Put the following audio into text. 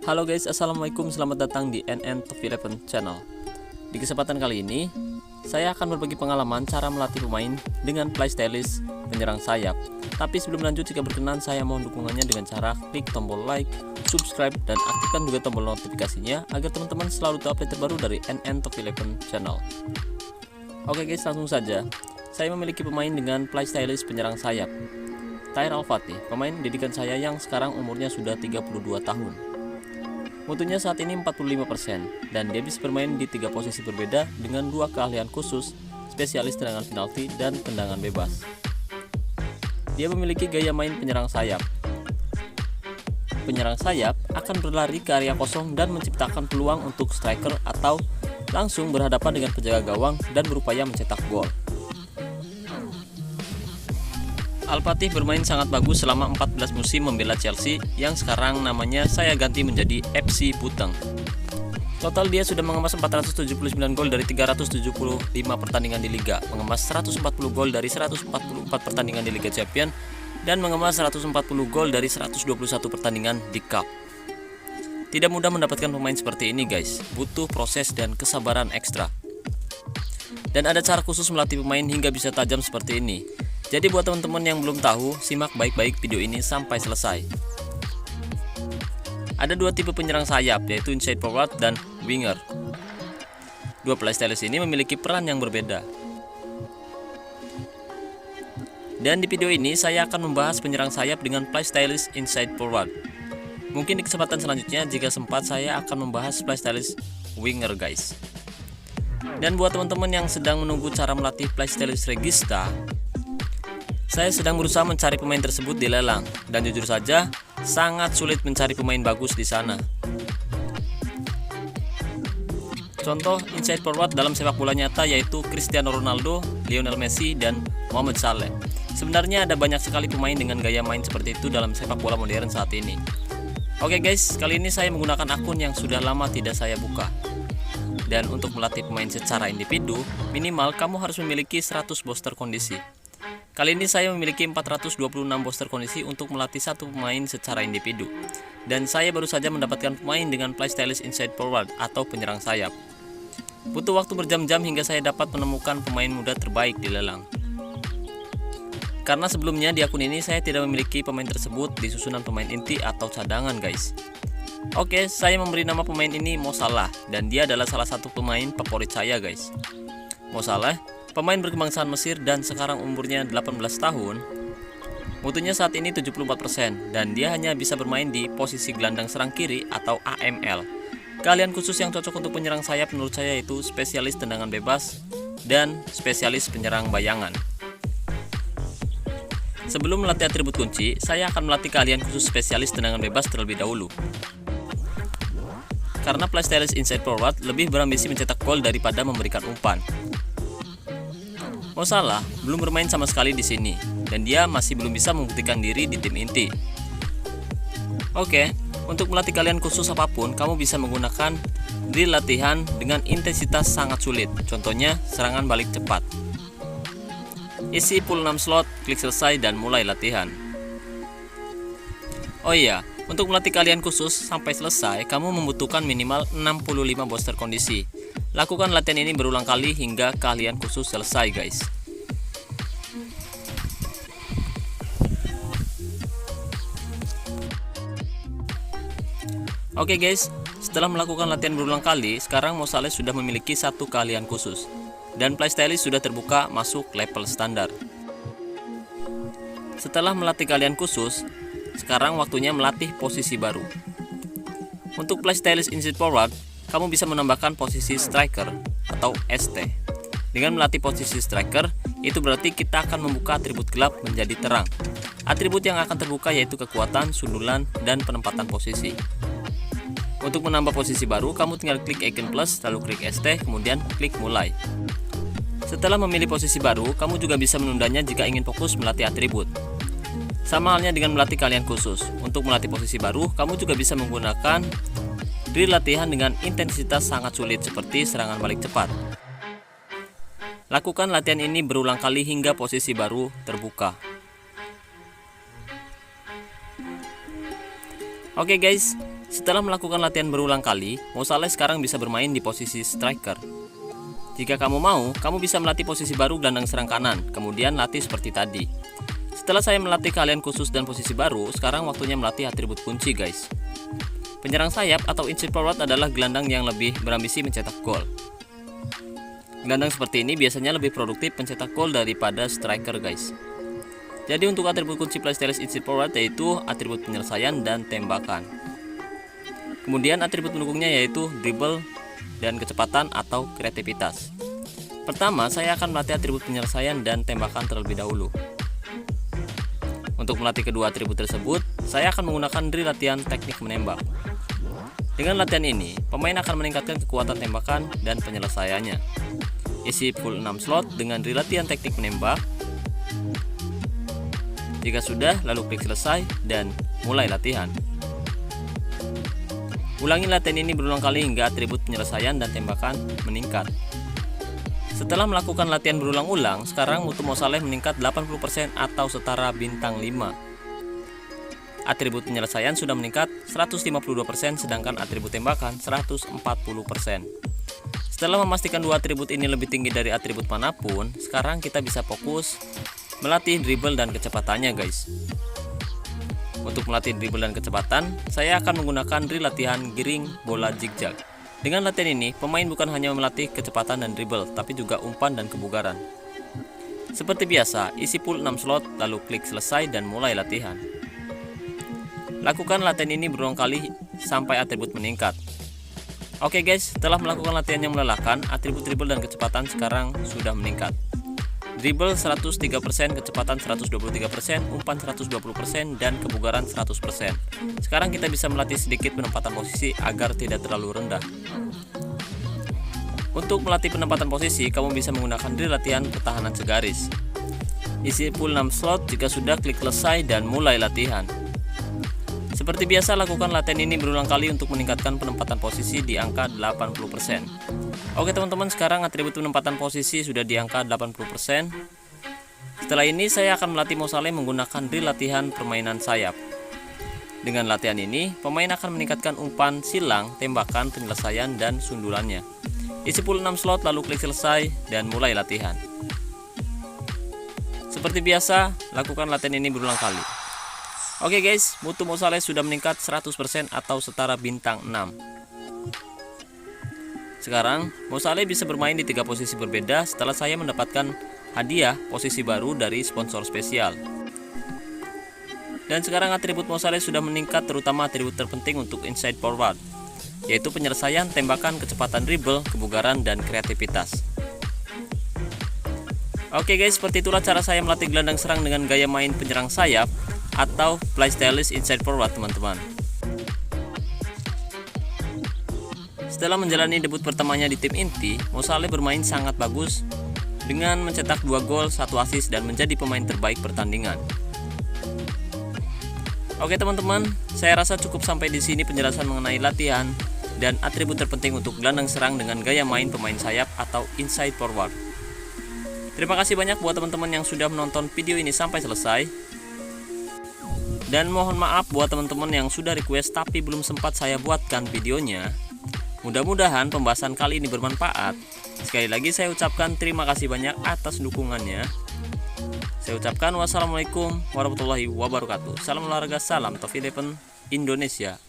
Halo guys, assalamualaikum, selamat datang di NN Top 11 channel. Di kesempatan kali ini, saya akan berbagi pengalaman cara melatih pemain dengan playstylist penyerang sayap. Tapi sebelum lanjut, jika berkenan, saya mohon dukungannya dengan cara klik tombol like, subscribe, dan aktifkan juga tombol notifikasinya agar teman-teman selalu tahu update terbaru dari NN Top 11 channel. Oke guys, langsung saja. Saya memiliki pemain dengan playstylist penyerang sayap, Tahir Al-Fatih, pemain didikan saya yang sekarang umurnya sudah 32 tahun. Mutunya saat ini 45%, dan dia bisa bermain di 3 posisi berbeda dengan 2 keahlian khusus, spesialis tendangan penalti dan tendangan bebas. Dia memiliki gaya main penyerang sayap. Penyerang sayap akan berlari ke area kosong dan menciptakan peluang untuk striker atau langsung berhadapan dengan penjaga gawang dan berupaya mencetak gol. Al-Fatih bermain sangat bagus selama 14 musim membela Chelsea yang sekarang namanya saya ganti menjadi FC Buteng. Total dia sudah mengemas 479 gol dari 375 pertandingan di Liga, mengemas 140 gol dari 144 pertandingan di Liga Champions, dan mengemas 140 gol dari 121 pertandingan di Cup. Tidak mudah mendapatkan pemain seperti ini guys, butuh proses dan kesabaran ekstra. Dan ada cara khusus melatih pemain hingga bisa tajam seperti ini. Jadi buat teman-teman yang belum tahu, simak baik-baik video ini sampai selesai. Ada 2 tipe penyerang sayap, yaitu inside forward dan winger. 2 playstylist ini memiliki peran yang berbeda. Dan di video ini saya akan membahas penyerang sayap dengan playstylist inside forward. Mungkin di kesempatan selanjutnya jika sempat saya akan membahas playstylist winger guys. Dan buat teman-teman yang sedang menunggu cara melatih playstylist regista, saya sedang berusaha mencari pemain tersebut di lelang, dan jujur saja sangat sulit mencari pemain bagus di sana. Contoh inside forward dalam sepak bola nyata yaitu Cristiano Ronaldo, Lionel Messi, dan Mohamed Salah. Sebenarnya ada banyak sekali pemain dengan gaya main seperti itu dalam sepak bola modern saat ini. Oke guys, kali ini saya menggunakan akun yang sudah lama tidak saya buka. Dan untuk melatih pemain secara individu, minimal kamu harus memiliki 100 booster kondisi. Kali ini saya memiliki 426 booster kondisi untuk melatih satu pemain secara individu. Dan saya baru saja mendapatkan pemain dengan playstylist inside forward atau penyerang sayap. Butuh waktu berjam-jam hingga saya dapat menemukan pemain muda terbaik di lelang. Karena sebelumnya di akun ini saya tidak memiliki pemain tersebut di susunan pemain inti atau cadangan guys. Oke, saya memberi nama pemain ini Mo Salah, dan dia adalah salah satu pemain favorit saya guys. Mo Salah, pemain berkebangsaan Mesir dan sekarang umurnya 18 tahun. Mutunya saat ini 74%, dan dia hanya bisa bermain di posisi gelandang serang kiri atau AML. Keahlian khusus yang cocok untuk penyerang sayap menurut saya yaitu spesialis tendangan bebas dan spesialis penyerang bayangan. Sebelum melatih atribut kunci, saya akan melatih keahlian khusus spesialis tendangan bebas terlebih dahulu. Karena playstylist inside forward lebih berambisi mencetak gol daripada memberikan umpan. Mo Salah belum bermain sama sekali di sini, dan dia masih belum bisa membuktikan diri di tim inti. Oke, untuk melatih kalian khusus apapun, kamu bisa menggunakan drill latihan dengan intensitas sangat sulit. Contohnya, serangan balik cepat. Isi full 6 slot, klik selesai, dan mulai latihan. Oh iya, untuk melatih kalian khusus sampai selesai, kamu membutuhkan minimal 65 booster kondisi. Lakukan latihan ini berulang kali hingga keahlian khusus selesai guys. Oke guys, setelah melakukan latihan berulang kali, sekarang Mo Salah sudah memiliki 1 keahlian khusus. Dan playstylist sudah terbuka masuk level standar. Setelah melatih keahlian khusus, sekarang waktunya melatih posisi baru. Untuk playstylist inside forward, kamu bisa menambahkan posisi striker atau ST. Dengan melatih posisi striker, itu berarti kita akan membuka atribut gelap menjadi terang. Atribut yang akan terbuka yaitu kekuatan, sundulan, dan penempatan posisi. Untuk menambah posisi baru, kamu tinggal klik icon plus, lalu klik ST, kemudian klik mulai. Setelah memilih posisi baru, kamu juga bisa menundanya jika ingin fokus melatih atribut. Sama halnya dengan melatih keahlian khusus. Untuk melatih posisi baru, kamu juga bisa menggunakan drill latihan dengan intensitas sangat sulit seperti serangan balik cepat. Lakukan latihan ini berulang kali hingga posisi baru terbuka. Oke guys, Setelah melakukan latihan berulang kali, Mo Salah sekarang bisa bermain di posisi striker. Jika kamu mau, kamu bisa melatih posisi baru gelandang serang kanan, kemudian latih seperti tadi. Setelah saya melatih keahlian khusus dan posisi baru, sekarang waktunya melatih atribut kunci, guys. Penyerang sayap atau inside forward adalah gelandang yang lebih berambisi mencetak gol. Gelandang seperti ini biasanya lebih produktif mencetak gol daripada striker, guys. Jadi untuk atribut kunci PlayStyle inside forward yaitu atribut penyelesaian dan tembakan. Kemudian atribut pendukungnya yaitu dribble dan kecepatan atau kreativitas. Pertama, saya akan melatih atribut penyelesaian dan tembakan terlebih dahulu. Untuk melatih kedua atribut tersebut, saya akan menggunakan drill latihan teknik menembak. Dengan latihan ini, pemain akan meningkatkan kekuatan tembakan dan penyelesaiannya. Isi full 6 slot dengan drill latihan teknik menembak. Jika sudah, lalu klik selesai dan mulai latihan. Ulangi latihan ini berulang kali hingga atribut penyelesaian dan tembakan meningkat. Setelah melakukan latihan berulang-ulang, sekarang mutu Mo Salah meningkat 80% atau setara bintang 5. Atribut penyelesaian sudah meningkat 152%, sedangkan atribut tembakan 140%. Setelah memastikan dua atribut ini lebih tinggi dari atribut manapun, sekarang kita bisa fokus melatih dribble dan kecepatannya, guys. Untuk melatih dribble dan kecepatan, saya akan menggunakan drill latihan giring bola zigzag. Dengan latihan ini, pemain bukan hanya melatih kecepatan dan dribble, tapi juga umpan dan kebugaran. Seperti biasa, isi full 6 slot, lalu klik selesai dan mulai latihan. Lakukan latihan ini berulang kali sampai atribut meningkat. Oke guys, setelah melakukan latihan yang melelahkan, atribut dribble dan kecepatan sekarang sudah meningkat. Dribble 103%, kecepatan 123%, umpan 120%, dan kebugaran 100%. Sekarang kita bisa melatih sedikit penempatan posisi agar tidak terlalu rendah. Untuk melatih penempatan posisi, kamu bisa menggunakan drill latihan pertahanan segaris. Isi full 6 slot, jika sudah klik selesai dan mulai latihan. Seperti biasa, lakukan latihan ini berulang kali untuk meningkatkan penempatan posisi di angka 80%. Oke teman-teman, sekarang atribut penempatan posisi sudah di angka 80%. Setelah ini saya akan melatih Mo Salah menggunakan drill latihan permainan sayap. Dengan latihan ini, pemain akan meningkatkan umpan, silang, tembakan, penyelesaian, dan sundulannya. Isi full 6 slot, lalu klik selesai dan mulai latihan. Seperti biasa, lakukan latihan ini berulang kali. Oke guys, mutu Mo Salah sudah meningkat 100% atau setara bintang 6. Sekarang, Mo Salah bisa bermain di 3 posisi berbeda setelah saya mendapatkan hadiah posisi baru dari sponsor spesial. Dan sekarang atribut Mo Salah sudah meningkat, terutama atribut terpenting untuk inside forward, yaitu penyelesaian, tembakan, kecepatan dribble, kebugaran, dan kreativitas. Oke guys, seperti itulah cara saya melatih gelandang serang dengan gaya main penyerang sayap atau PlayStyle inside forward, teman-teman. Setelah menjalani debut pertamanya di tim inti, Mo Salah bermain sangat bagus dengan mencetak 2 gol, 1 assist, dan menjadi pemain terbaik pertandingan. Oke teman-teman, saya rasa cukup sampai di sini penjelasan mengenai latihan dan atribut terpenting untuk gelandang serang dengan gaya main pemain sayap atau inside forward. Terima kasih banyak buat teman-teman yang sudah menonton video ini sampai selesai. Dan mohon maaf buat teman-teman yang sudah request tapi belum sempat saya buatkan videonya. Mudah-mudahan pembahasan kali ini bermanfaat. Sekali lagi saya ucapkan terima kasih banyak atas dukungannya. Saya ucapkan wassalamualaikum warahmatullahi wabarakatuh. Salam olahraga, salam Top 11 Indonesia.